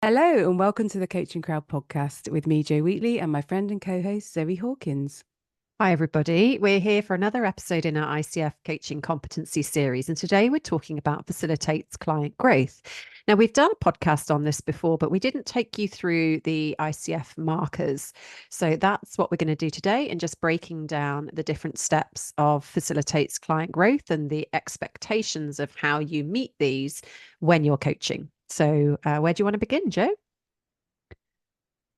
Hello and welcome to the Coaching Crowd podcast with me, Jo Wheatley, and my friend and co-host Zoe Hawkins. Hi, everybody. We're here for another episode in our ICF Coaching Competency series. And today we're talking about facilitates client growth. Now, we've done a podcast on this before, but we didn't take you through the ICF markers. So that's what we're going to do today, and just breaking down the different steps of facilitates client growth and the expectations of how you meet these when you're coaching. So, where do you want to begin, Jo?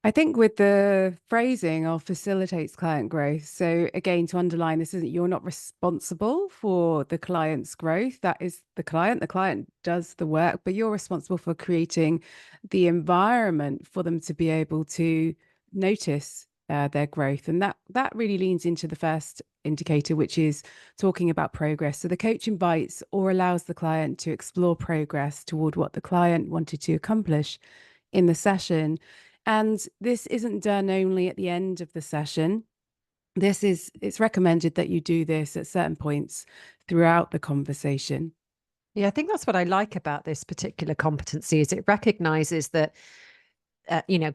I think with the phrasing of facilitates client growth. So again, to underline, this isn't you're not responsible for the client's growth. That is the client. The client does the work, but you're responsible for creating the environment for them to be able to notice their growth. And that really leans into the first indicator, which is talking about progress. So the coach invites or allows the client to explore progress toward what the client wanted to accomplish in the session. And this isn't done only at the end of the session. It's recommended that you do this at certain points throughout the conversation. Yeah, I think that's what I like about this particular competency is it recognizes that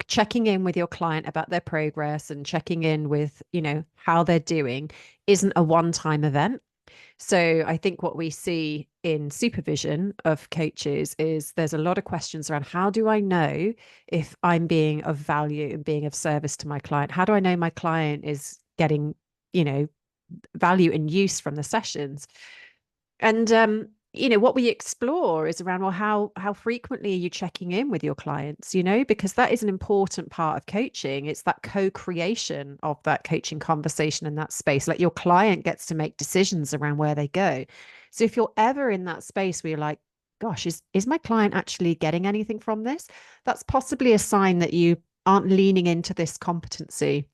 checking in with your client about their progress and checking in with, how they're doing isn't a one-time event. So I think what we see in supervision of coaches is there's a lot of questions around how do I know if I'm being of value and being of service to my client? How do I know my client is getting, you know, value and use from the sessions? And what we explore is around, well, how frequently are you checking in with your clients, because that is an important part of coaching. It's that co-creation of that coaching conversation in that space. Like your client gets to make decisions around where they go. So if you're ever in that space where you're like, gosh, is my client actually getting anything from this? That's possibly a sign that you aren't leaning into this competency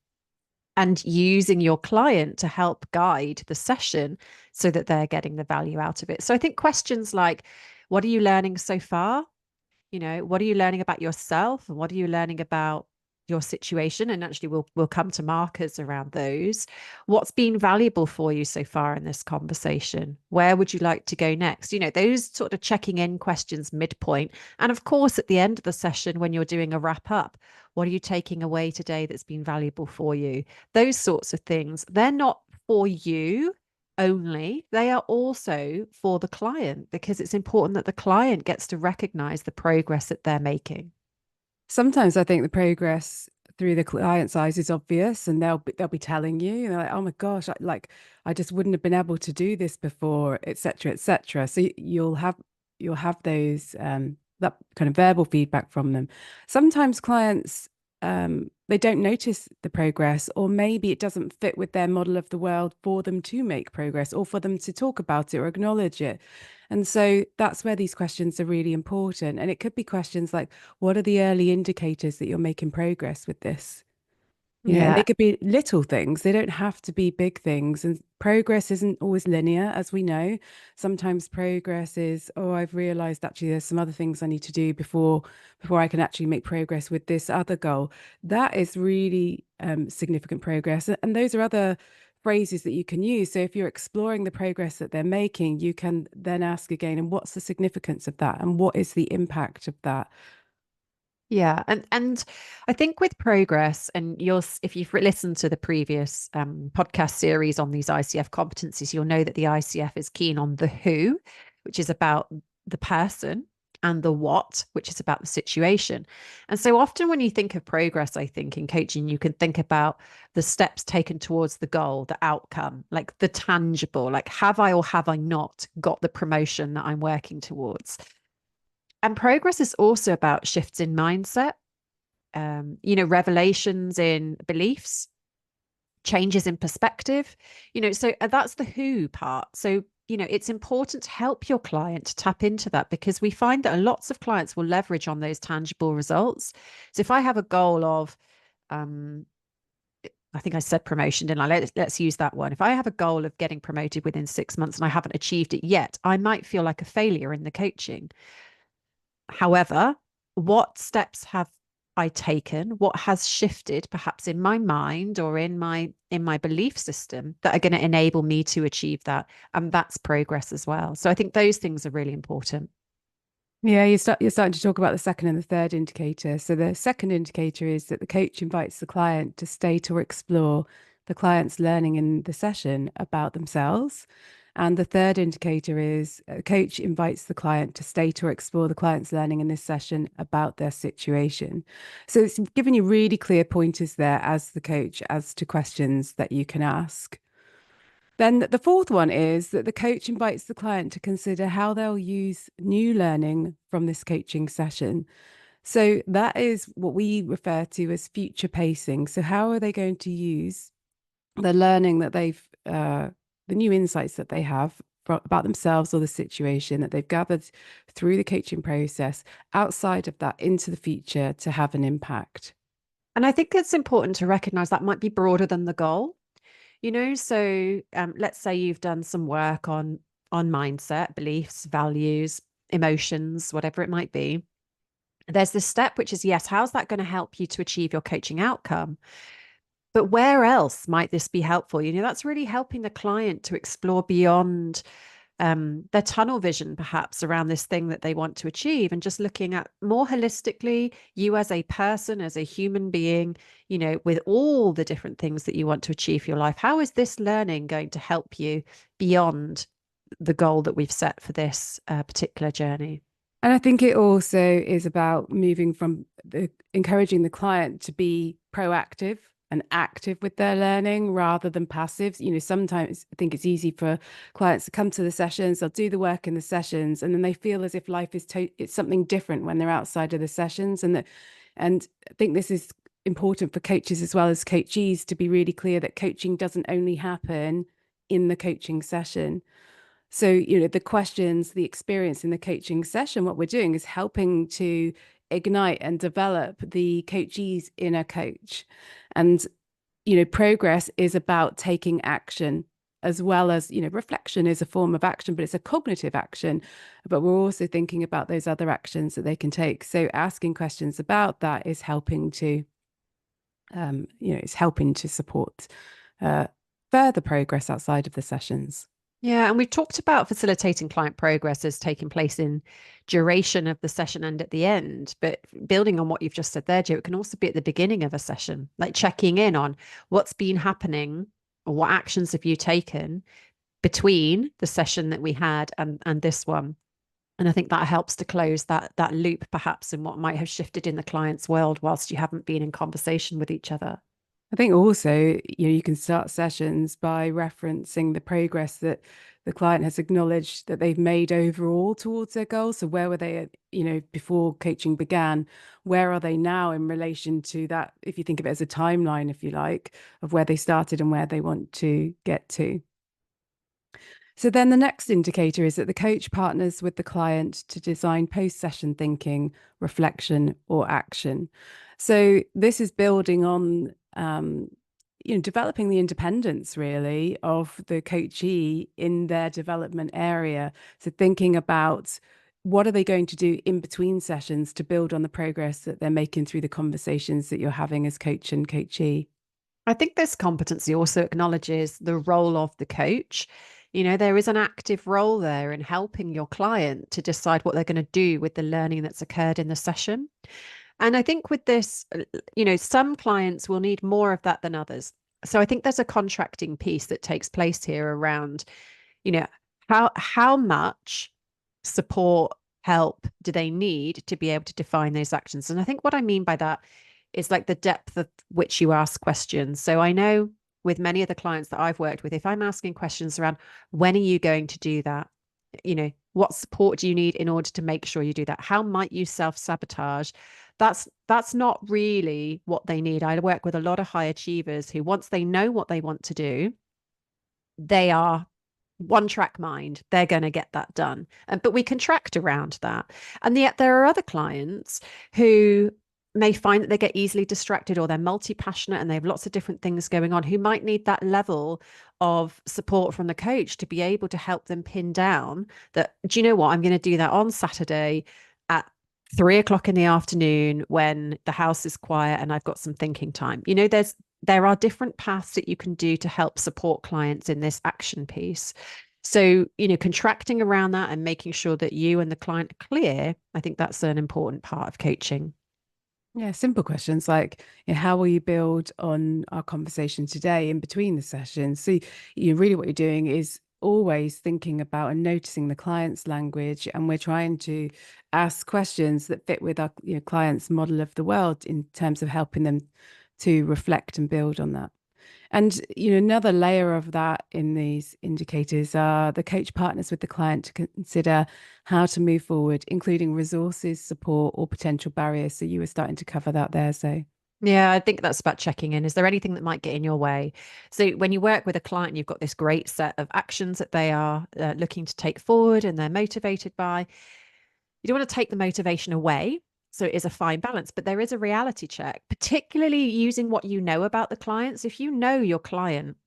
and using your client to help guide the session so that they're getting the value out of it. So I think questions like, what are you learning so far? What are you learning about yourself, and what are you learning about your situation? And actually we'll come to markers around those. What's been valuable for you so far in this conversation? Where would you like to go next? Those sort of checking in questions midpoint. And of course, at the end of the session, when you're doing a wrap up, what are you taking away today that's been valuable for you? Those sorts of things. They're not for you only, they are also for the client, because it's important that the client gets to recognize the progress that they're making. Sometimes I think the progress through the client's eyes is obvious, and they'll be telling you, they're like, "Oh my gosh, I just wouldn't have been able to do this before," etc., etc. So you'll have those that kind of verbal feedback from them. Sometimes clients they don't notice the progress, or maybe it doesn't fit with their model of the world for them to make progress or for them to talk about it or acknowledge it. And so that's where these questions are really important. And it could be questions like, what are the early indicators that you're making progress with this? And they Yeah. could be little things. They don't have to be big things. And progress isn't always linear, as we know. Sometimes progress is, oh, I've realized actually there's some other things I need to do before I can actually make progress with this other goal. That is really significant progress. And those are other phrases that you can use. So if you're exploring the progress that they're making, you can then ask again, and what's the significance of that? And what is the impact of that? Yeah, and I think with progress, and if you've listened to the previous podcast series on these ICF competencies, you'll know that the ICF is keen on the who, which is about the person, and the what, which is about the situation. And so often when you think of progress, I think in coaching, you can think about the steps taken towards the goal, the outcome, like the tangible, like have I or have I not got the promotion that I'm working towards? And progress is also about shifts in mindset, revelations in beliefs, changes in perspective, so that's the who part. So, it's important to help your client to tap into that, because we find that lots of clients will leverage on those tangible results. So if I have a goal of, I think I said promotion, didn't I? Let's use that one. If I have a goal of getting promoted within 6 months and I haven't achieved it yet, I might feel like a failure in the coaching. However, what steps have I taken? What has shifted perhaps in my mind or in my belief system that are going to enable me to achieve that? And that's progress as well. So I think those things are really important. Yeah, you're starting to talk about the second and the third indicator. So the second indicator is that the coach invites the client to state or explore the client's learning in the session about themselves. And the third indicator is a coach invites the client to state or explore the client's learning in this session about their situation. So it's giving you really clear pointers there as the coach as to questions that you can ask. Then the fourth one is that the coach invites the client to consider how they'll use new learning from this coaching session. So that is what we refer to as future pacing. So how are they going to use the learning that the new insights that they have about themselves or the situation that they've gathered through the coaching process outside of that into the future to have an impact? And I think it's important to recognize that might be broader than the goal. So let's say you've done some work on mindset, beliefs, values, emotions, whatever it might be. There's this step which is, yes, how's that going to help you to achieve your coaching outcome? But where else might this be helpful? That's really helping the client to explore beyond their tunnel vision, perhaps around this thing that they want to achieve, and just looking at more holistically, you as a person, as a human being, with all the different things that you want to achieve for your life. How is this learning going to help you beyond the goal that we've set for this particular journey? And I think it also is about moving from encouraging the client to be proactive and active with their learning rather than passive. Sometimes I think it's easy for clients to come to the sessions, they'll do the work in the sessions, and then they feel as if life is it's something different when they're outside of the sessions. And I think this is important for coaches as well as coachees to be really clear that coaching doesn't only happen in the coaching session. So, the questions, the experience in the coaching session, what we're doing is helping to ignite and develop the coachee's inner coach. And, progress is about taking action as well as, reflection is a form of action, but it's a cognitive action. But we're also thinking about those other actions that they can take. So asking questions about that is helping to, it's helping to support uh, further progress outside of the sessions. Yeah, and we've talked about facilitating client progress as taking place in duration of the session and at the end. But building on what you've just said there, Joe, it can also be at the beginning of a session, like checking in on what's been happening or what actions have you taken between the session that we had and this one. And I think that helps to close that loop, perhaps, in what might have shifted in the client's world whilst you haven't been in conversation with each other. I think also, you can start sessions by referencing the progress that the client has acknowledged that they've made overall towards their goals. So where were they at, before coaching began? Where are they now in relation to that? If you think of it as a timeline, if you like, of where they started and where they want to get to. So then the next indicator is that the coach partners with the client to design post-session thinking, reflection, or action. So this is building on, developing the independence really of the coachee in their development area. So thinking about what are they going to do in between sessions to build on the progress that they're making through the conversations that you're having as coach and coachee. I think this competency also acknowledges the role of the coach. There is an active role there in helping your client to decide what they're going to do with the learning that's occurred in the session. And I think with this, some clients will need more of that than others. So I think there's a contracting piece that takes place here around, you know, how much support, help do they need to be able to define those actions? And I think what I mean by that is like the depth of which you ask questions. So I know with many of the clients that I've worked with, if I'm asking questions around when are you going to do that? What support do you need in order to make sure you do that? How might you self-sabotage? That's not really what they need. I work with a lot of high achievers who, once they know what they want to do, they are one track mind. They're going to get that done. But we contract around that. And yet there are other clients who may find that they get easily distracted, or they're multi-passionate and they have lots of different things going on, who might need that level of support from the coach to be able to help them pin down that, do you know what, I'm going to do that on Saturday at 3 o'clock in the afternoon when the house is quiet and I've got some thinking time. There are different paths that you can do to help support clients in this action piece. So, contracting around that and making sure that you and the client are clear, I think that's an important part of coaching. Yeah, simple questions like, how will you build on our conversation today in between the sessions? So, really what you're doing is always thinking about and noticing the client's language, and we're trying to ask questions that fit with our, client's model of the world in terms of helping them to reflect and build on that. And another layer of that in these indicators are the coach partners with the client to consider how to move forward, including resources, support, or potential barriers. So you were starting to cover that there. So Yeah, I think that's about checking in. Is there anything that might get in your way? So when you work with a client, you've got this great set of actions that they are looking to take forward and they're motivated by. You don't want to take the motivation away. So it is a fine balance, but there is a reality check, particularly using what you know about the clients. If you know your client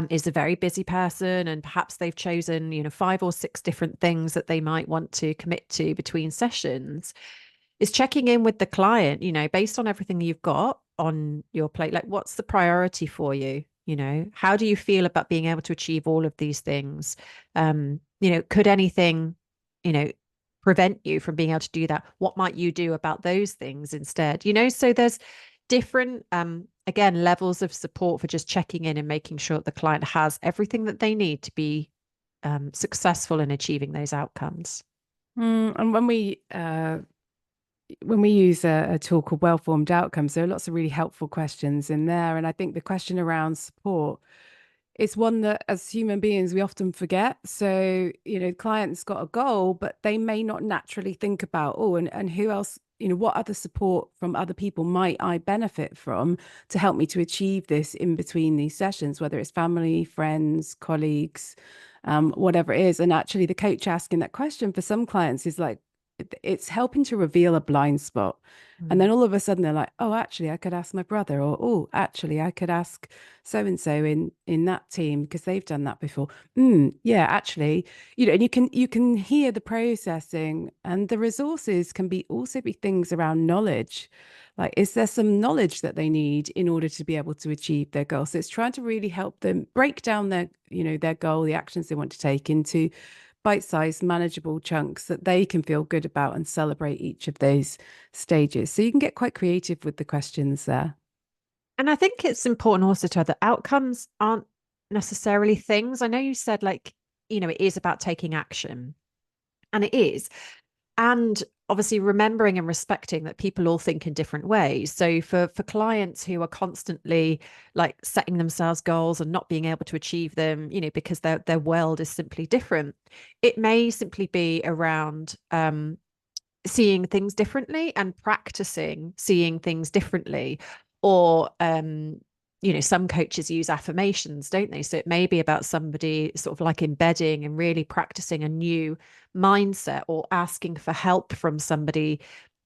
is a very busy person and perhaps they've chosen, 5 or 6 different things that they might want to commit to between sessions, is checking in with the client, based on everything you've got on your plate. Like, what's the priority for you? How do you feel about being able to achieve all of these things? Could anything, you know, prevent you from being able to do that? What might you do about those things instead? So there's different, again, levels of support for just checking in and making sure that the client has everything that they need to be successful in achieving those outcomes. And when we use a tool called well-formed outcomes, there are lots of really helpful questions in there. And I think the question around support, it's one that as human beings we often forget. So, clients got a goal, but they may not naturally think about, oh, and who else, what other support from other people might I benefit from to help me to achieve this in between these sessions, whether it's family, friends, colleagues, whatever it is. And actually the coach asking that question for some clients is like, it's helping to reveal a blind spot. And then Mm. all of a sudden they're like, oh, actually, I could ask my brother, or oh, actually, I could ask so and so in that team because they've done that before. Yeah, actually, and you can hear the processing, and the resources can be also be things around knowledge. Like, is there some knowledge that they need in order to be able to achieve their goal? So it's trying to really help them break down their goal, the actions they want to take into bite-sized, manageable chunks that they can feel good about and celebrate each of those stages. So you can get quite creative with the questions there. And I think it's important also to add that outcomes aren't necessarily things. I know you said, like, it is about taking action, and it is. And obviously remembering and respecting that people all think in different ways. So for clients who are constantly like setting themselves goals and not being able to achieve them, because their world is simply different, it may simply be around seeing things differently and practicing seeing things differently. Or some coaches use affirmations, don't they? So it may be about somebody sort of like embedding and really practicing a new mindset, or asking for help from somebody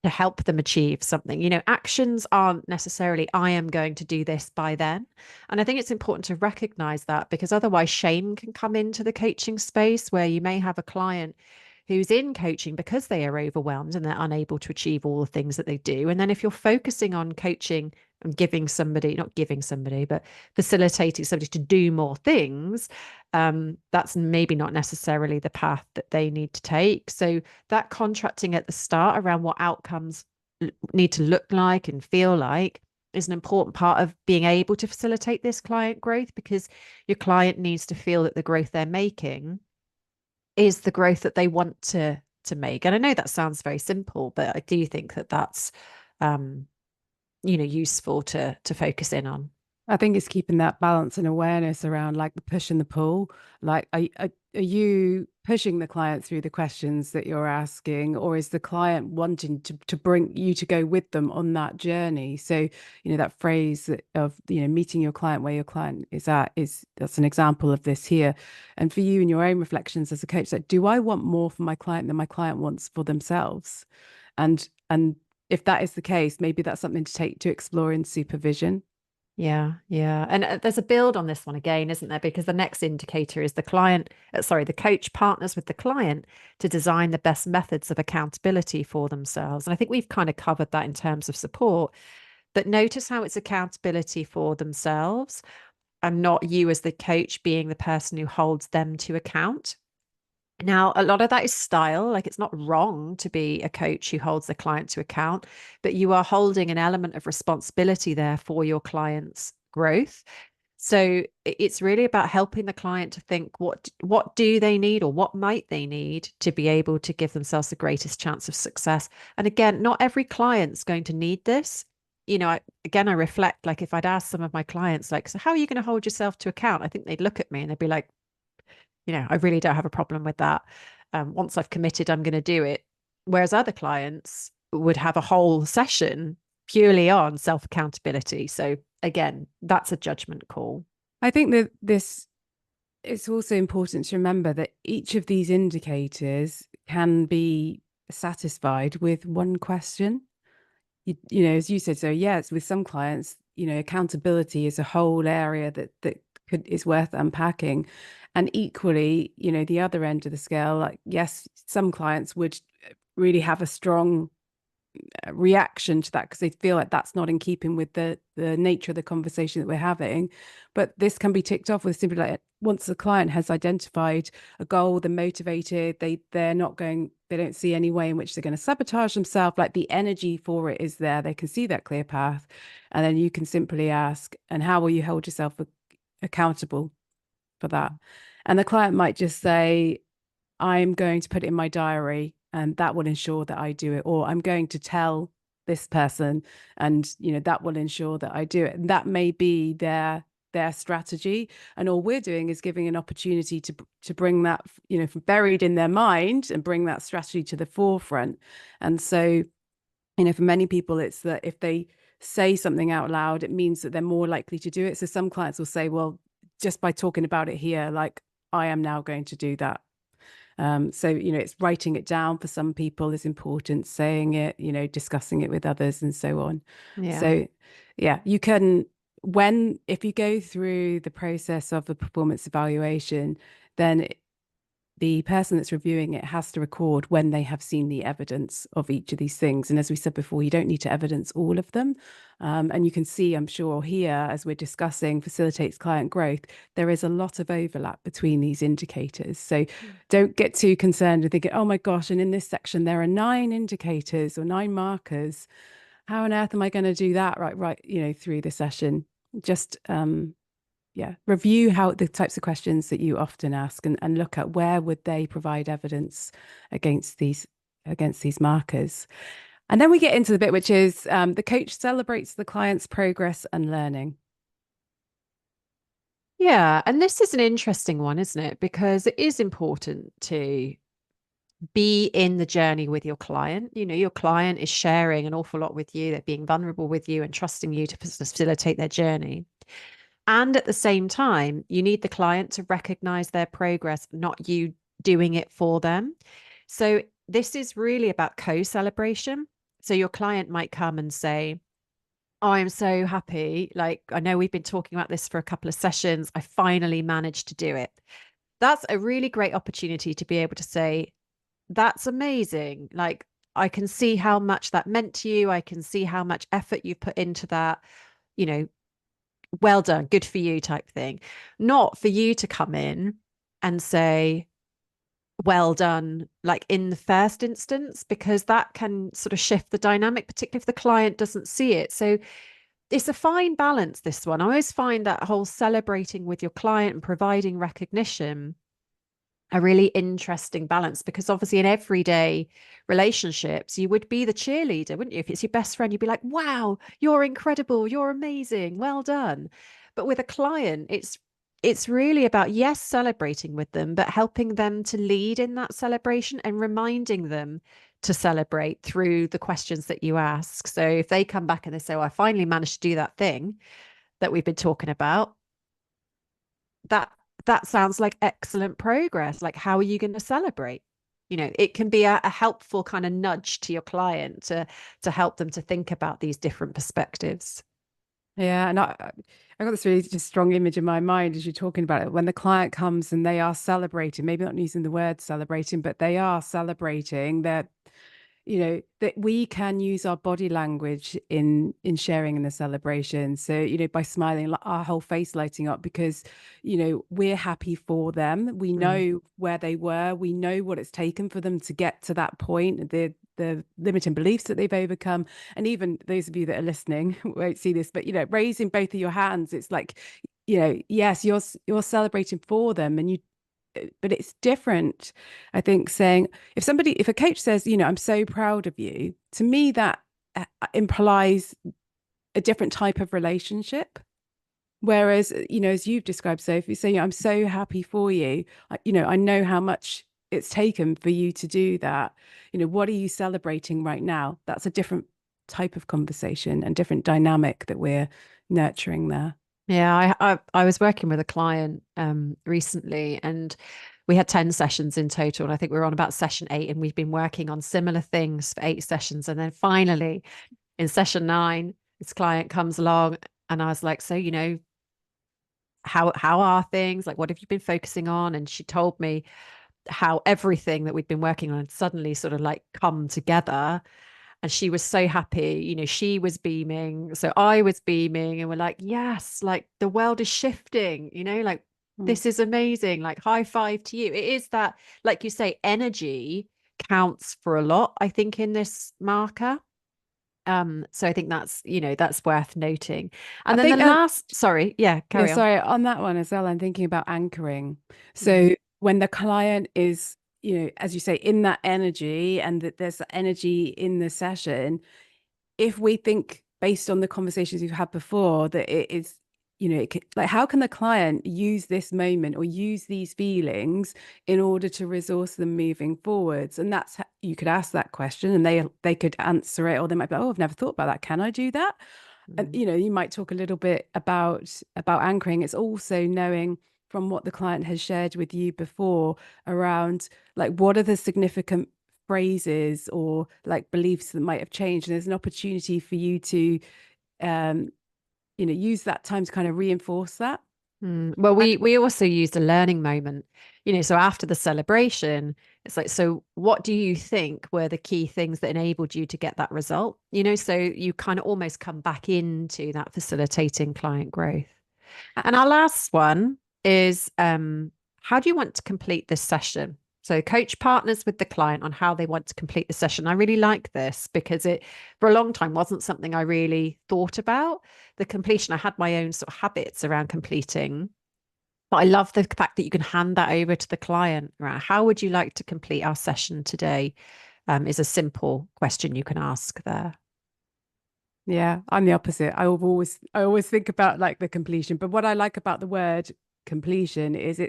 to help them achieve something. Actions aren't necessarily I am going to do this by then. And I think it's important to recognize that, because otherwise shame can come into the coaching space, where you may have a client who's in coaching because they are overwhelmed and they're unable to achieve all the things that they do. And then if you're focusing on coaching and giving somebody, not giving somebody, but facilitating somebody to do more things, that's maybe not necessarily the path that they need to take. So that contracting at the start around what outcomes need to look like and feel like is an important part of being able to facilitate this client growth, because your client needs to feel that the growth they're making is the growth that they want to make. And I know that sounds very simple, but I do think that that's useful to focus in on. I think it's keeping that balance and awareness around like the push and the pull. Like, are you pushing the client through the questions that you're asking, or is the client wanting to bring you to go with them on that journey? So, that phrase of, meeting your client where your client is at, that's an example of this here. And for you in your own reflections as a coach, like, do I want more for my client than my client wants for themselves? And if that is the case, maybe that's something to take to explore in supervision. Yeah, yeah. And there's a build on this one again, isn't there? Because the next indicator is the coach partners with the client to design the best methods of accountability for themselves. And I think we've kind of covered that in terms of support, but notice how it's accountability for themselves. and not you as the coach being the person who holds them to account. Now, a lot of that is style. Like, it's not wrong to be a coach who holds the client to account, but you are holding an element of responsibility there for your client's growth. So it's really about helping the client to think, what do they need, or what might they need to be able to give themselves the greatest chance of success. And again, not every client's going to need this. I reflect, like, if I'd asked some of my clients, like, so how are you going to hold yourself to account? I think they'd look at me and they'd be like, I really don't have a problem with that. Once I've committed, I'm going to do it. Whereas other clients would have a whole session purely on self accountability. So again, that's a judgment call. I think that this it's also important to remember that each of these indicators can be satisfied with one question. As you said, so yes, with some clients, accountability is a whole area that is worth unpacking. And equally, the other end of the scale, like, yes, some clients would really have a strong reaction to that because they feel like that's not in keeping with the nature of the conversation that we're having. But this can be ticked off with simply like, once the client has identified a goal, they're motivated, they don't see any way in which they're going to sabotage themselves. Like, the energy for it is there, they can see that clear path, and then you can simply ask, and how will you hold yourself accountable for that? And the client might just say, I'm going to put it in my diary and that will ensure that I do it. Or I'm going to tell this person and, that will ensure that I do it. And that may be their strategy. And all we're doing is giving an opportunity to bring that, buried in their mind and bring that strategy to the forefront. And so, for many people, it's that if they say something out loud, it means that they're more likely to do it. So some clients will say, well, just by talking about it here, like, I am now going to do that. So, it's writing it down for some people is important, saying it, discussing it with others and so on. Yeah. So, yeah, if you go through the process of the performance evaluation, then the person that's reviewing it has to record when they have seen the evidence of each of these things. And as we said before, you don't need to evidence all of them. And you can see, I'm sure, here, as we're discussing facilitates client growth, there is a lot of overlap between these indicators. So don't get too concerned and think, oh my gosh, and in this section, there are 9 indicators or 9 markers. How on earth am I going to do that right, through the session? Just review how the types of questions that you often ask and look at where would they provide evidence against these markers. And then we get into the bit which is the coach celebrates the client's progress and learning. Yeah. And this is an interesting one, isn't it? Because it is important to be in the journey with your client. Your client is sharing an awful lot with you. They're being vulnerable with you and trusting you to facilitate their journey. And at the same time, you need the client to recognize their progress, not you doing it for them. So this is really about co-celebration. So your client might come and say, oh, I'm so happy. Like, I know we've been talking about this for a couple of sessions. I finally managed to do it. That's a really great opportunity to be able to say, that's amazing. Like, I can see how much that meant to you. I can see how much effort you've put into that. You know, well done, good for you type thing. Not for you to come in and say, well done, like in the first instance, because that can sort of shift the dynamic, particularly if the client doesn't see it. So it's a fine balance, this one. I always find that whole celebrating with your client and providing recognition a really interesting balance, because obviously in everyday relationships you would be the cheerleader, wouldn't you? If it's your best friend, you'd be like, wow, you're incredible, you're amazing, well done. But with a client, it's really about, yes, celebrating with them, but helping them to lead in that celebration and reminding them to celebrate through the questions that you ask. So if they come back and they say, oh, I finally managed to do that thing that we've been talking about, that that sounds like excellent progress. Like, how are you going to celebrate? It can be a helpful kind of nudge to your client to help them to think about these different perspectives. Yeah, and I got this really just strong image in my mind as you're talking about it. When the client comes and they are celebrating, maybe not using the word celebrating, but they are celebrating. that we can use our body language in sharing in the celebration. So, by smiling, like our whole face lighting up because, we're happy for them. We Mm. know where they were. We know what it's taken for them to get to that point, the limiting beliefs that they've overcome. And even those of you that are listening won't see this, but raising both of your hands, it's like, yes, you're celebrating for them, and you but it's different. I think saying, if a coach says, I'm so proud of you, to me that implies a different type of relationship. Whereas, as you've described, Sophie, saying, I'm so happy for you. I know how much it's taken for you to do that. What are you celebrating right now? That's a different type of conversation and different dynamic that we're nurturing there. Yeah, I was working with a client recently, and we had 10 sessions in total. And I think we were on about session 8, and we've been working on similar things for 8 sessions. And then finally, in session 9, this client comes along, and I was like, so, how are things? Like, what have you been focusing on? And she told me how everything that we'd been working on had suddenly sort of like come together, and she was so happy. She was beaming, so I was beaming, and we're like, yes, like the world is shifting, like Mm. this is amazing, like high five to you. It is that, like you say, energy counts for a lot, I think, in this marker. So I think that's worth noting. I And then the think last, sorry, yeah, Yeah, carry on. sorry, on that one as well, I'm thinking about anchoring. Mm, So when the client is, as you say, in that energy and that there's that energy in the session, if we think based on the conversations we've had before that it is, like how can the client use this moment or use these feelings in order to resource them moving forwards? And you could ask that question and they could answer it, or they might be like, oh, I've never thought about that. Can I do that? And mm, you might talk a little bit about anchoring. It's also knowing from what the client has shared with you before around like what are the significant phrases or like beliefs that might have changed, and there's an opportunity for you to um use that time to kind of reinforce that. Well, And we also used a learning moment, so after the celebration, it's like, so what do you think were the key things that enabled you to get that result? So you kind of almost come back into that facilitating client growth. And our last one is how do you want to complete this session? So coach partners with the client on how they want to complete the session. I really like this because it, for a long time, wasn't something I really thought about. The completion, I had my own sort of habits around completing, but I love the fact that you can hand that over to the client. Right? How would you like to complete our session today? Is a simple question you can ask there. yeah, I'm the opposite. I always think about like the completion, but what I like about the word completion is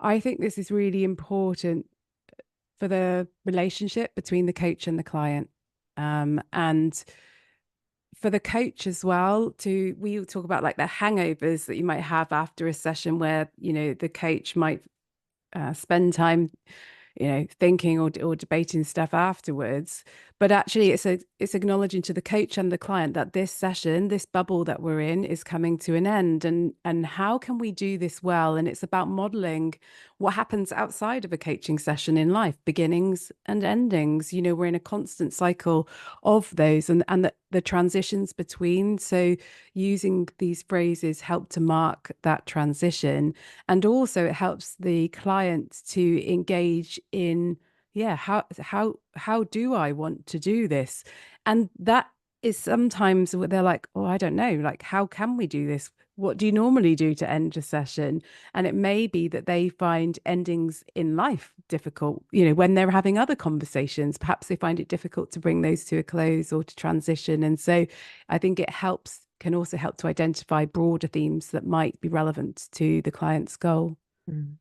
I think this is really important for the relationship between the coach and the client. And for the coach as well, we talk about like the hangovers that you might have after a session where, the coach might spend time thinking or debating stuff afterwards. But actually, it's acknowledging to the coach and the client that this session, this bubble that we're in, is coming to an end, and how can we do this well? And it's about modeling what happens outside of a coaching session in life, beginnings and endings. We're in a constant cycle of those, and the transitions between. So using these phrases help to mark that transition, and also it helps the client to engage in, yeah, how do I want to do this? And that is sometimes what they're like, oh, I don't know, like how can we do this? What do you normally do to end a session? And it may be that they find endings in life difficult, when they're having other conversations, perhaps they find it difficult to bring those to a close or to transition. And so I think can also help to identify broader themes that might be relevant to the client's goal. Mm.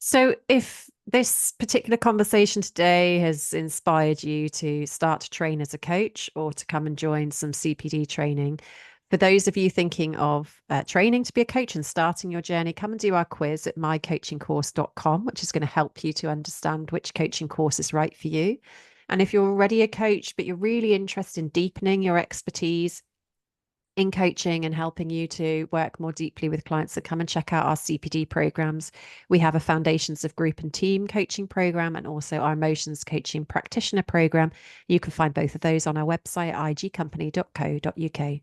So, if this particular conversation today has inspired you to start to train as a coach or to come and join some CPD training, for those of you thinking of training to be a coach and starting your journey, come and do our quiz at mycoachingcourse.com, which is going to help you to understand which coaching course is right for you. And if you're already a coach, but you're really interested in deepening your expertise in coaching and helping you to work more deeply with clients that come and check out our CPD programs. We have a Foundations of Group and Team coaching program and also our Emotions Coaching Practitioner program. You can find both of those on our website, igcompany.co.uk.